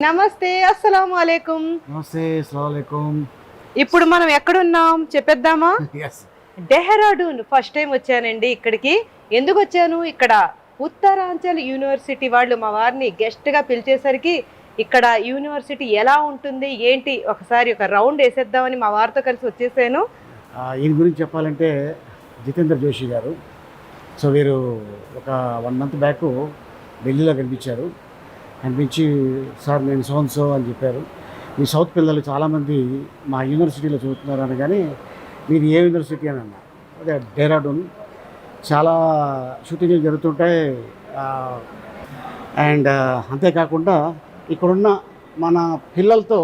నమస్తే, అస్సలాము అలైకుం. నమస్తే, అస్సలాము అలైకుం. ఇప్పుడు మనం ఎక్కడున్నాం చెప్పేద్దామా? yes. డెహ్రాడూన్ ఫస్ట్ టైం వచ్చానండి ఇక్కడికి. ఎందుకు వచ్చాను? ఇక్కడ ఉత్తరాంచల్ యూనివర్సిటీ వాళ్ళు మా వారిని గెస్ట్గా పిలిచేసరికి ఇక్కడ యూనివర్సిటీ ఎలా ఉంటుంది ఏంటి ఒకసారి ఒక రౌండ్ వేసేద్దామని మా వారితో కలిసి వచ్చేసాను. ఈయన గురించి చెప్పాలంటే జితేంద్ర జోషి గారు. సో వీరు ఒక 1 month బ్యాక్ ఢిల్లీలో కనిపించి సార్ నేను సో అని చెప్పారు. మీ సౌత్ పిల్లలు చాలామంది మా యూనివర్సిటీలో చదువుతున్నారు అనగానే మీరు ఏ యూనివర్సిటీ అని అన్నారు. అదే డెహ్రాడూన్. చాలా షూటింగ్లు జరుగుతుంటాయి. అండ్ అంతేకాకుండా ఇక్కడున్న మన పిల్లలతో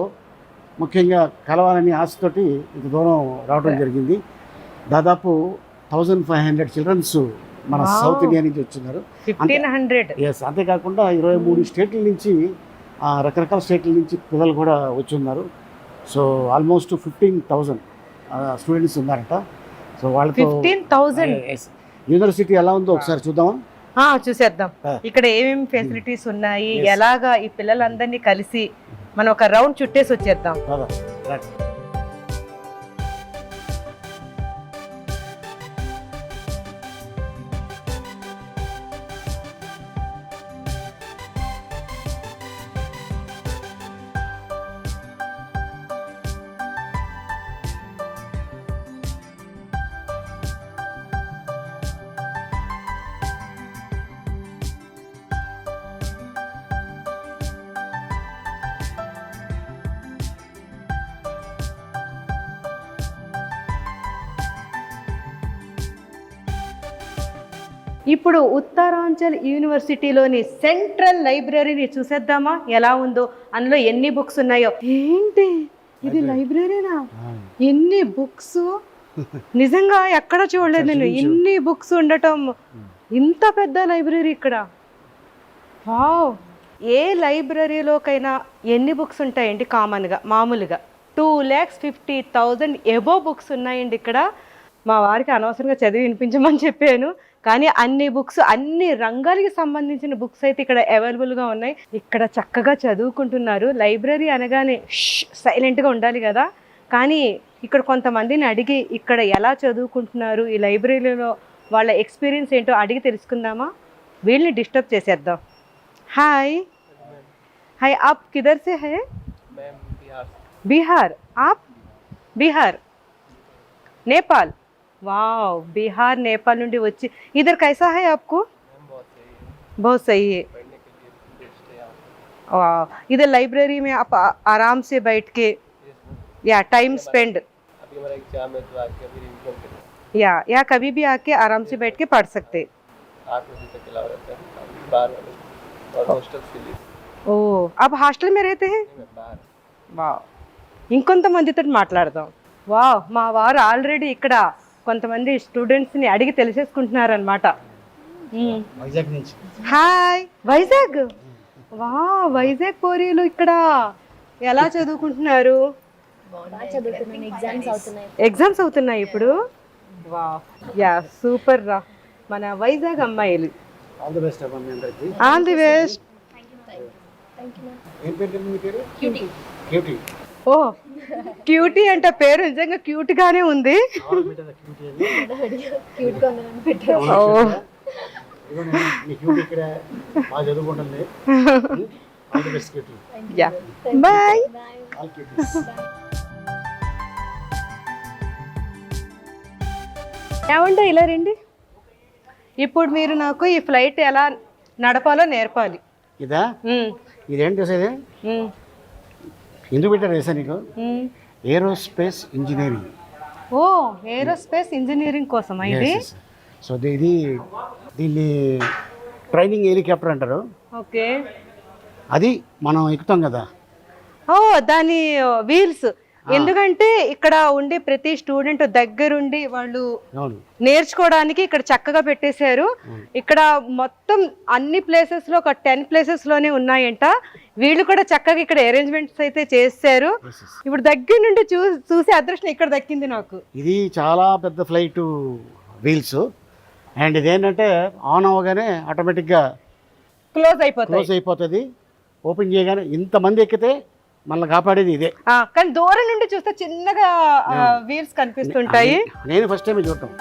ముఖ్యంగా కలవాలని ఆశతోటి ఇంత దూరం రావడం జరిగింది. దాదాపు 1500 చిల్డ్రన్స్ మన సౌత్ ఇండియా నుంచి వచ్చిన్నారు. 1500. ఎస్. అంతేకాకుండా 23 స్టేట్ల నుంచి రకరకాల స్టేట్ల నుంచి పిల్లలు కూడా వచ్చి ఉన్నారు. సో ఆల్మోస్ట్ 15,000 స్టూడెంట్స్ ఉన్నారట. సో వాళ్ళతో 15,000 యూనివర్సిటీ ఎలా ఉందో ఒకసారి చూద్దామా? చూసేద్దాం. ఇక్కడ ఏమేమి ఫెసిలిటీస్ ఉన్నాయి, ఎలాగా ఈ పిల్లలందరినీ కలిసి మనం ఒక రౌండ్ చుట్టేసి వచ్చేద్దాం. ఇప్పుడు ఉత్తరాంచల్ యూనివర్సిటీలోని సెంట్రల్ లైబ్రరీని చూసేద్దామా ఎలా ఉందో, అందులో ఎన్ని బుక్స్ ఉన్నాయో. ఏంటి ఇది లైబ్రరీనా? ఎన్ని బుక్స్! నిజంగా ఎక్కడ చూడలేదు నేను ఇన్ని బుక్స్ ఉండటం. ఇంత పెద్ద లైబ్రరీ ఇక్కడ. వావ్! ఏ లైబ్రరీలోకైనా ఎన్ని బుక్స్ ఉంటాయండి? కామన్గా మామూలుగా 2,50,000 ఎబో బుక్స్ ఉన్నాయండి ఇక్కడ. మా వారికి అనవసరంగా చదివి వినిపించమని చెప్పాను, కానీ అన్ని బుక్స్, అన్ని రంగాలకి సంబంధించిన బుక్స్ అయితే ఇక్కడ అవైలబుల్గా ఉన్నాయి. ఇక్కడ చక్కగా చదువుకుంటున్నారు. లైబ్రరీ అనగానే సైలెంట్గా ఉండాలి కదా, కానీ ఇక్కడ కొంతమందిని అడిగి ఇక్కడ ఎలా చదువుకుంటున్నారు, ఈ లైబ్రరీలో వాళ్ళ ఎక్స్పీరియన్స్ ఏంటో అడిగి తెలుసుకుందామా? వీళ్ళని డిస్టర్బ్ చేసేద్దాం. హాయ్ హాయ్, ఆప్ కిధర్ సే హై? బిహార్. ఆప్ బిహార్, नेपाल. वाह, बिहार नेपाल నుండి వచ్చి इधर कैसा है आपको? बहुत सही है. वाह, इधर लाइब्रेरी में आप आराम से बैठ के या टाइम स्पेंड अभी हमारा एग्जाम है तो आके अभी रिवीजन करें या कभी भी आके आराम से बैठ के पढ़ सकते. 8 बजे तक अलाउ रहता है बाहर वाले और हॉस्टल के लिए. ओह, आप हॉस्टल में रहते हैं? मैं बाहर. వావ్, ఇంకొంతమందితో మాట్లాడదాం. వావ్, మా వారు ఆల్రెడీ ఇక్కడ కొంతమంది స్టూడెంట్స్ని అడిగి తెలిసేసుకుంటున్నారనమాట. వైజాగ్ నుంచి. హాయ్, వైజాగ్. వా, వైజాగ్ పోరీలు ఇక్కడ ఎలా చదువుకుంటున్నారు? ఎగ్జామ్స్ అవుతున్నాయి ఇప్పుడు. వా, యా, సూపర్ రా మన వైజాగ్ అమ్మాయిలు. ఆల్ ది బెస్ట్ అమ్మా మీ అందరికీ. All the best. ఏం పేరు మీ పేరు? క్యూటీ. ఓ, క్యూటీ అంటే పేరు నిజంగా క్యూట్ గానే ఉంది. బాయ్. ఏమంటే ఇలా రండి. ఇప్పుడు మీరు నాకు ఈ ఫ్లైట్ ఎలా నడపాలో నేర్పాలి. ఇదా? ఇదేంటి చేసేది? ఎందుకు పెట్టారు వేసా నీకు? Aerospace engineering. Oh, aerospace engineering కోసం ఇది. సో దీన్ని ట్రైనింగ్ హెలికాప్టర్ అంటారు. ఓకే. అది మనం ఎక్కుతాం కదా. ఓ, దాని వీల్స్. ఎందుకంటే ఇక్కడ ఉండే ప్రతి స్టూడెంట్ దగ్గరుండి వాళ్ళు నేర్చుకోవడానికి ఇక్కడ చక్కగా పెట్టేశారు. ఇక్కడ మొత్తం అన్ని ప్లేసెస్ లో ఒక 10 places లోనే ఉన్నాయంట. వీళ్ళు కూడా చక్కగా ఇక్కడ అరేంజ్మెంట్స్ అయితే చేశారు. ఇప్పుడు దగ్గర నుండి చూసే అదృష్టం ఇక్కడ దక్కింది నాకు. ఇది చాలా పెద్ద ఫ్లైట్ వీల్స్. అండ్ ఇదేంటంటే ఆన్ అవ్వగానే ఆటోమేటిక్గా క్లోజ్ అయిపోతుంది. ఓపెన్ చేయగానే ఇంతమంది ఎక్కితే మనల్ని కాపాడేది ఇదే. కానీ దూరం నుండి చూస్తే చిన్నగా వీల్స్ కనిపిస్తుంటాయి. నేను ఫస్ట్ టైం చూడటం.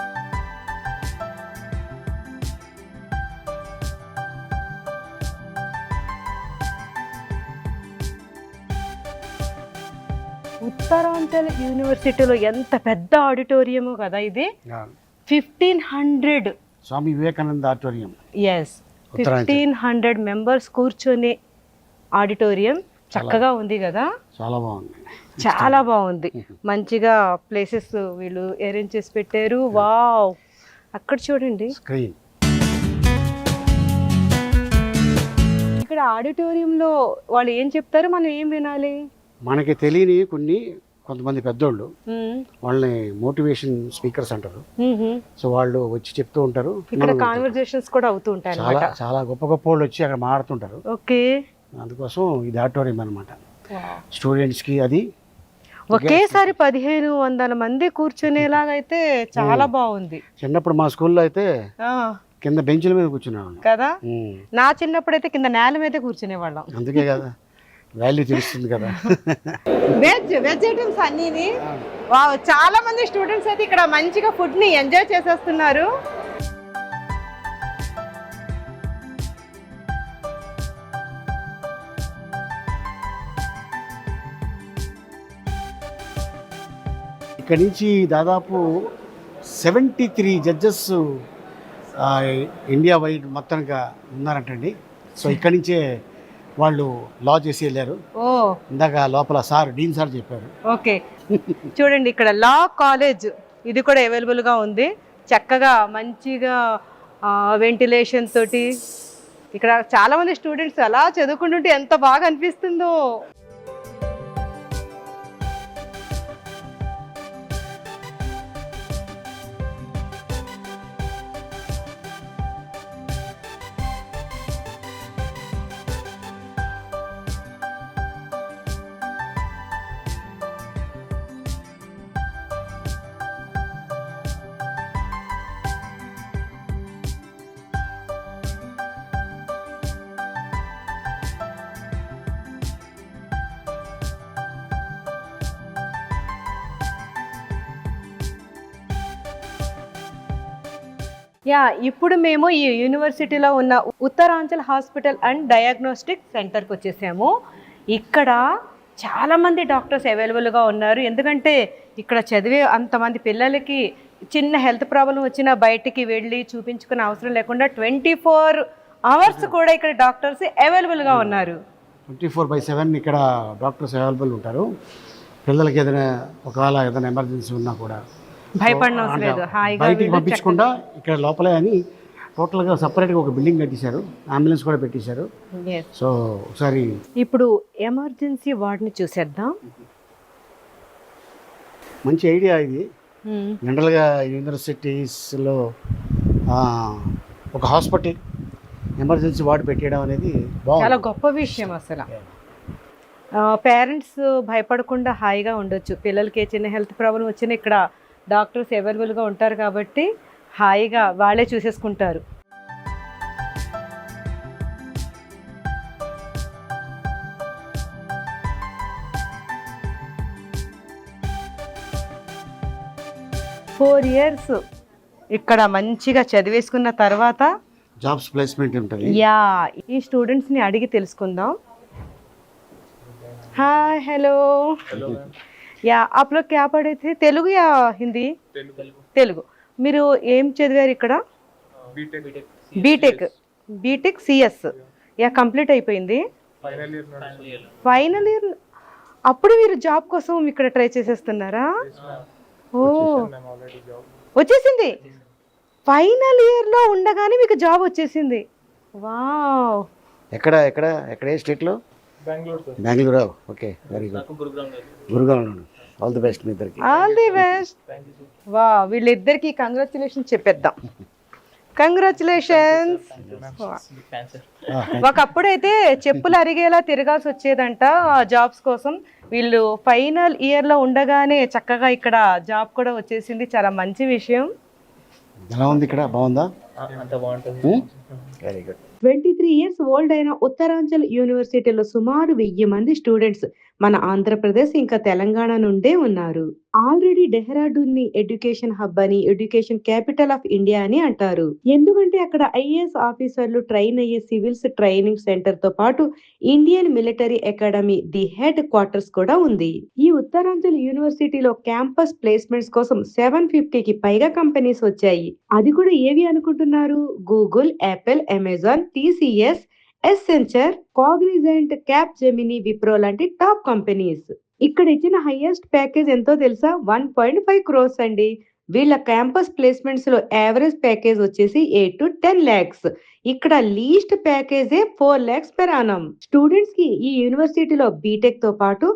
ఉత్తరాంచల్ యూనివర్సిటీలో ఎంత పెద్ద ఆడిటోరియమో కదా ఇది. 1500 Swami Vivekananda auditorium. Yes, 1500 members కూర్చొని ఆడిటోరియం చక్కగా ఉంది కదా. చాలా బాగుంది, చాలా బాగుంది. మంచిగా ప్లేసెస్ వీళ్ళు అరేంజ్ చేసి పెట్టారు. వావ్, అక్కడ చూడండి స్క్రీన్. ఇక్కడ ఆడిటోరియంలో వాళ్ళు ఏం చెప్తారు, మనం ఏం వినాలి? మనకి తెలియని కొంతమంది పెద్దోళ్ళు వాళ్ళని మోటివేషన్ స్పీకర్స్ అంటారు. సో వాళ్ళు వచ్చి చెప్తూ ఉంటారు. ఇక్కడ కాన్వర్జేషన్స్ కూడా అవుతూ ఉంటాయి. చాలా చాలా గొప్ప గొప్ప వాళ్ళు వచ్చి అక్కడ మాట్లాడుతుంటారు. ఓకే, అందుకోసం ఇది ఆడిటోరియం అనమాట. స్టూడెంట్స్కి అది ఒకేసారి 1500 మంది కూర్చునేలాగైతే చాలా బాగుంది. చిన్నప్పుడు మా స్కూల్లో అయితే కింద బెంచ్ల మీద కూర్చునేవాళ్ళం కదా. నా చిన్నప్పుడు అయితే కింద నేల మీద కూర్చునేవాళ్ళం. అందుకే కదా వాల్యూ తెలుస్తుంది కదా. వెజ్ ఐటమ్స్ అన్నీ. వావ్, చాలా మంది స్టూడెంట్స్ అయితే ఇక్కడ మంచిగా ఫుడ్ ని ఎంజాయ్ చేసేస్తున్నారు. ఇక్కడ నుంచి దాదాపు 73 జడ్జెస్ ఇండియా వైడ్ మొత్తంగా ఉన్నారంటండి. సో ఇక్కడి నుంచే వాళ్ళు లా చేసి వెళ్ళారు. ఇందాక లోపల డీన్ సార్ చెప్పారు. ఓకే, చూడండి ఇక్కడ లా కాలేజ్ ఇది కూడా అవైలబుల్ గా ఉంది. చక్కగా మంచిగా వెంటిలేషన్ తోటి ఇక్కడ చాలా మంది స్టూడెంట్స్ అలా చదువుకుంటుంటే ఎంత బాగా అనిపిస్తుందో. ఇప్పుడు మేము ఈ యూనివర్సిటీలో ఉన్న ఉత్తరాంచల్ హాస్పిటల్ అండ్ డయాగ్నోస్టిక్ సెంటర్కి వచ్చేసాము. ఇక్కడ చాలామంది డాక్టర్స్ అవైలబుల్గా ఉన్నారు. ఎందుకంటే ఇక్కడ చదివే అంతమంది పిల్లలకి చిన్న హెల్త్ ప్రాబ్లం వచ్చినా బయటికి వెళ్ళి చూపించుకునే అవసరం లేకుండా 24 అవర్స్ కూడా ఇక్కడ డాక్టర్స్ అవైలబుల్గా ఉన్నారు. 24/7 ఇక్కడ డాక్టర్స్ అవైలబుల్ ఉంటారు. పిల్లలకి ఒకవేళ ఏదైనా ఎమర్జెన్సీ ఉన్నా కూడా భయపడిన అవసరం లేదు. బయటికి పంపించకుండా ఇక్కడ లోపలే అని టోటల్గా సపరేట్గా ఒక బిల్డింగ్ కట్టేశారు. అంబులెన్స్ కూడా పెట్టేశారు. సో ఒకసారి ఇప్పుడు ఎమర్జెన్సీ వార్డ్ని చూసేద్దాం. మంచి ఐడియా ఇది. జనరల్గా యూనివర్సిటీస్లో ఒక హాస్పిటల్ ఎమర్జెన్సీ వార్డు పెట్టేయడం అనేది చాలా గొప్ప విషయం. అసలు పేరెంట్స్ భయపడకుండా హాయిగా ఉండొచ్చు. పిల్లలకి చిన్న హెల్త్ ప్రాబ్లం వచ్చినా ఇక్కడ డాక్టర్స్ అవైలబుల్గా ఉంటారు కాబట్టి హాయిగా వాళ్ళే చూసేసుకుంటారు. ఫోర్ ఇయర్స్ ఇక్కడ మంచిగా చదివేసుకున్న తర్వాత జాబ్స్ ప్లేస్మెంట్ ఉంటుంది. ఈ స్టూడెంట్స్ని అడిగి తెలుసుకుందాం. Hi, hello. आप लोग क्या पढ़े थे? తెలుగు या हिंदी? తెలుగు. మీరు ఏం చదివారు ఇక్కడ? BTech CS. కంప్లీట్ అయిపోయింది. Final year. అప్పుడు మీరు జాబ్ కోసం ఇక్కడ ట్రై చేసేస్తున్నారా? ఓ, వచ్చేసింది. ఫైనల్ ఇయర్లో ఉండగానే మీకు జాబ్ వచ్చేసింది. వావ్. ఎక్కడ స్టేట్లో? Bengaluru. Okay, very good. Gurgaon. All the best మీ ఇద్దరికి. All the best. వా, వీళ్ళిద్దరికి కంగ్రాచులేషన్స్ చెప్పేద్దాం. కంగ్రాచులేషన్స్. ఒకప్పుడైతే చెప్పులు అరిగేలా తిరగాల్సి వచ్చేదంట జాబ్స్ కోసం. వీళ్ళు ఫైనల్ ఇయర్లో ఉండగానే చక్కగా ఇక్కడ జాబ్ కూడా వచ్చేసింది. చాలా మంచి విషయం. ఎలా ఉంది ఇక్కడ? బాగుందా? అంత బాగుంటుంది. Very good. 23 ఇయర్స్ ఓల్డ్ అయిన ఉత్తరాంచల్ యూనివర్సిటీలో సుమారు 1000 మంది స్టూడెంట్స్ మన ఆంధ్రప్రదేశ్ ఇంకా తెలంగాణ నుండే ఉన్నారు. ఆల్రెడీ డెహ్రాడూన్ ని ఎడ్యుకేషన్ హబ్ అని, ఎడ్యుకేషన్ క్యాపిటల్ ఆఫ్ ఇండియా అని అంటారు. ఎందుకంటే అక్కడ ఐఏఎస్ ఆఫీసర్లు ట్రైన్ అయ్యే సివిల్స్ ట్రైనింగ్ సెంటర్ తో పాటు Indian military academy the head quarters కూడా ఉంది. ఈ ఉత్తరాంచల్ యూనివర్సిటీలో క్యాంపస్ ప్లేస్మెంట్స్ కోసం 750కి పైగా కంపెనీస్ వచ్చాయి. అది కూడా ఏవి అనుకుంటున్నారు? Google, Apple, Amazon, TCS, Accenture, Cognizant, cap Gemini, Wipro లాంటి టాప్ కంపెనీస్. ఇక్కడ ఇచ్చిన హైయెస్ట్ ప్యాకేజ్ ఎంతో తెలుసా? 1.5 crores అండి. వీళ్ళ క్యాంపస్ ప్లేస్మెంట్స్ లో యావరేజ్ ప్యాకేజ్ వచ్చేసి 8 to 10 lakhs. ఇక్కడ లీస్ట్ ప్యాకేజే 4 lakhs per annum. స్టూడెంట్స్ కి ఈ యూనివర్సిటీలో బీటెక్ తో పాటు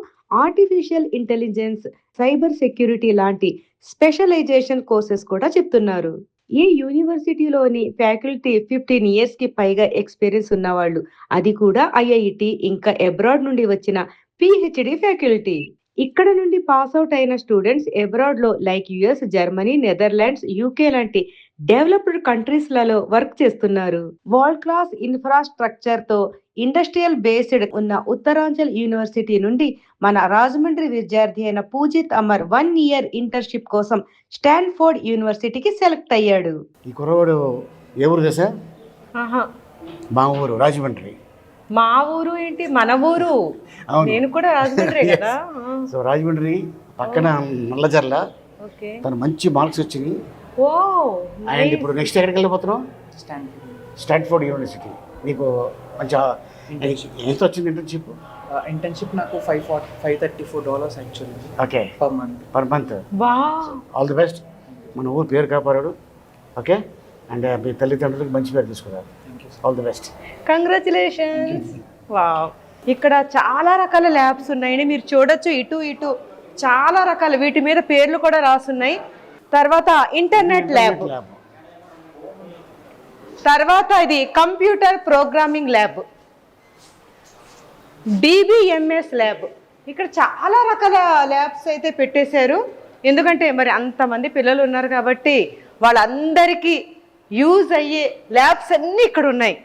ఆర్టిఫిషియల్ ఇంటెలిజెన్స్, సైబర్ సెక్యూరిటీ లాంటి స్పెషలైజేషన్ కోర్సెస్ కూడా చెప్తున్నారు. ఈ యూనివర్సిటీలోని ఫ్యాకల్టీ 15 years కి పైగా ఎక్స్పీరియన్స్ ఉన్నవాళ్ళు, అది కూడా ఐఐటి ఇంకా అబ్రాడ్ నుండి వచ్చిన పిహెచ్డి ఫ్యాకల్టీ. ఇక్కడ నుండి పాస్ అవుట్ అయిన స్టూడెంట్స్ అబ్రాడ్ లో like US, Germany, Netherlands, UK లాంటి డెవలప్డ్ కంట్రీస్ లలో వర్క్ చేస్తున్నారు. వరల్డ్ క్లాస్ ఇన్ఫ్రాస్ట్రక్చర్ తో ఇండస్ట్రియల్ బేస్డ్ ఉన్న ఉత్తరాంచల్ యూనివర్సిటీ నుండి మన రాజమండ్రి విద్యార్థి అయిన పూజిత్ అమర్ 1 year ఇంటర్న్షిప్ కోసం స్టాన్ఫోర్డ్ యూనివర్సిటీకి సెలెక్ట్ అయ్యాడు. ఈ కుర్రవాడు ఏ ఊరు తెలుసా? ఆహా, మా ఊరు రాజమండ్రి. మా ఊరు ఏంటి, మన ఊరు. అవును. నేను కూడా రాజమండ్రి కదా. సో రాజమండ్రి పక్కన నల్లజర్ల. ఓకే. తను మంచి మార్క్స్ వచ్చింది. ఓ, అండ్ ఇప్పుడు నెక్స్ట్ ఎక్కడికి వెళ్ళిపోతున్నావు? Stanford university. నీకు మంచి ఎంత వచ్చింది ఇంటర్న్షిప్? ఇంటర్న్షిప్ నాకు $534 actually. Okay, per month. Wow, all the best. మన ఊరు పేరు కాపాడాడు. ఓకే, అండ్ మీ తల్లిదండ్రులకు మంచి పేరు తీసుకున్నారు. All the best. Congratulations. Wow, ఇక్కడ చాలా రకాల ల్యాబ్స్ ఉన్నాయండి. మీరు చూడొచ్చు, ఇటు ఇటు చాలా రకాల, వీటి మీద పేర్లు కూడా రాసున్నాయి. తర్వాత ఇంటర్నెట్ ల్యాబ్, తర్వాత ఇది computer programming lab, DBMS lab. ఇక్కడ చాలా రకాల ల్యాబ్స్ అయితే పెట్టేశారు. ఎందుకంటే మరి అంతమంది పిల్లలు ఉన్నారు కాబట్టి వాళ్ళందరికీ యూజ్ అయ్యే ల్యాబ్స్ అన్నీ ఇక్కడ ఉన్నాయి.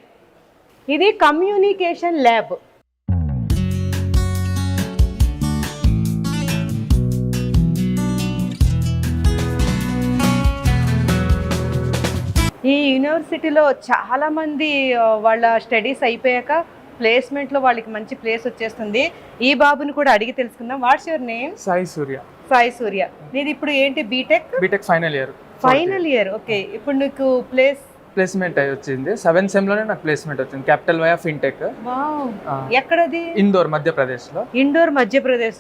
ఇది కమ్యూనికేషన్ ల్యాబ్. ఈ యూనివర్సిటీలో చాలా మంది వాళ్ళ స్టడీస్ అయిపోయాక ప్లేస్మెంట్లో వాళ్ళకి మంచి ప్లేస్ వచ్చేస్తుంది. ఈ బాబుని కూడా అడిగి తెలుసుకుందాం. What's your name? Sai Surya. Sai Surya. నీది ఇప్పుడు ఏంటి? BTech final year. ఓకే. ఇప్పుడు నీకు ప్లేస్మెంట్ వచ్చింది 7th SEM లోనే నాకు ప్లేస్మెంట్ వచ్చింది. Capital Y of fintech. ఎక్కడది? ఇండోర్, మధ్యప్రదేశ్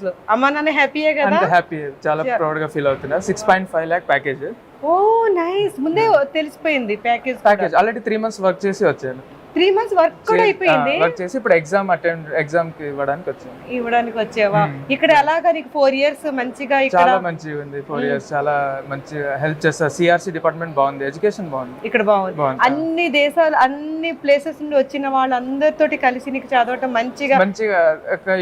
లో. అమ్మా నాన్న హ్యాపీయే కదా? హ్యాపీ, చాలా ప్రౌడ్ గా ఫీల్ అవుతున్నా. 6.5 lakh ప్యాకేజ్. ఓ నైస్. ముందే తెలిసిపోయింది ప్యాకేజ్. ఆల్రెడీ 3 months వర్క్ చేసి వచ్చాను. 3 months వర్క్ కూడా అయిపోయింది. వర్క్ చేసి ఇప్పుడు ఎగ్జామ్ కి ఇవ్వడానికి వచ్చావా? ఇక్కడ అలాగా నీకు 4 years మంచిగా చాలా మంచిగా ఉంది. 4 years చాలా మంచి హెల్ప్ చేస్తారు. సిఆర్సి డిపార్ట్మెంట్ బాగుంది, ఎడ్యుకేషన్ బాగుంది. ఇక్కడ బాగుంది. అన్ని దేశాలు, అన్ని ప్లేసెస్ నుండి వచ్చిన వాళ్ళందరితోటి కలిసి నీకు చదవటం మంచిగా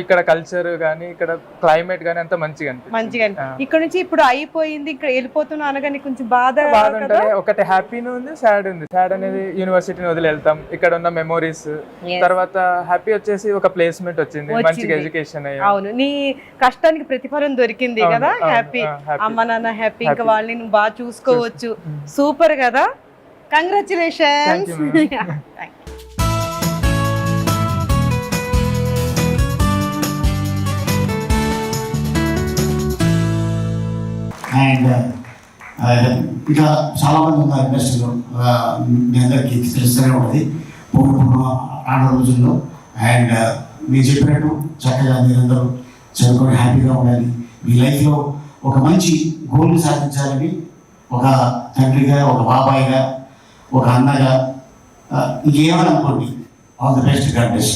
ఇక్కడ కల్చర్ గానీ, ఇక్కడ క్లైమేట్ గానీ అంతా మంచిగా ఇక్కడ నుంచి ఇప్పుడు అయిపోయింది, ఇక్కడ వెళ్ళిపోతున్నా అనగా నీకు కొంచెం బాధ ఉంటుంది. ఒకటి హ్యాపీనూ ఉంది, సాడ్ ఉంది. సాడ్ అనేది యూనివర్సిటీని వదిలి వెళ్తాం, ఇక్కడ ఉన్న మెమోరీస్. తర్వాత హ్యాపీ వచ్చేసి ఒక ప్లేస్మెంట్ వచ్చింది, మంచిగా ఎడ్యుకేషన్ అయ్యి. అవును, నీ కష్టానికి ప్రతిఫలం దొరికింది కదా. హ్యాపీ, అమ్మ నాన్న హ్యాపీ, ఇంకా వాళ్ళని నువ్వు బాగా చూసుకోవచ్చు. సూపర్ కదా. కంగ్రాచులేషన్స్. అండ్ ఇంకా చాలామంది ఉన్నారు ఇండస్ట్రీలో. మీ అందరికీ తెలుస్తూనే ఉంటుంది ఆడ రోజుల్లో. అండ్ మీరు చెప్పినట్టు చక్కగా మీరందరూ చదువుకొని హ్యాపీగా ఉండాలి. మీ లైఫ్లో ఒక మంచి గోల్ని సాధించాలని, ఒక తండ్రిగా, ఒక బాబాయిగా, ఒక అన్నగా, ఇంకేమని అనుకోండి. All the best. God bless.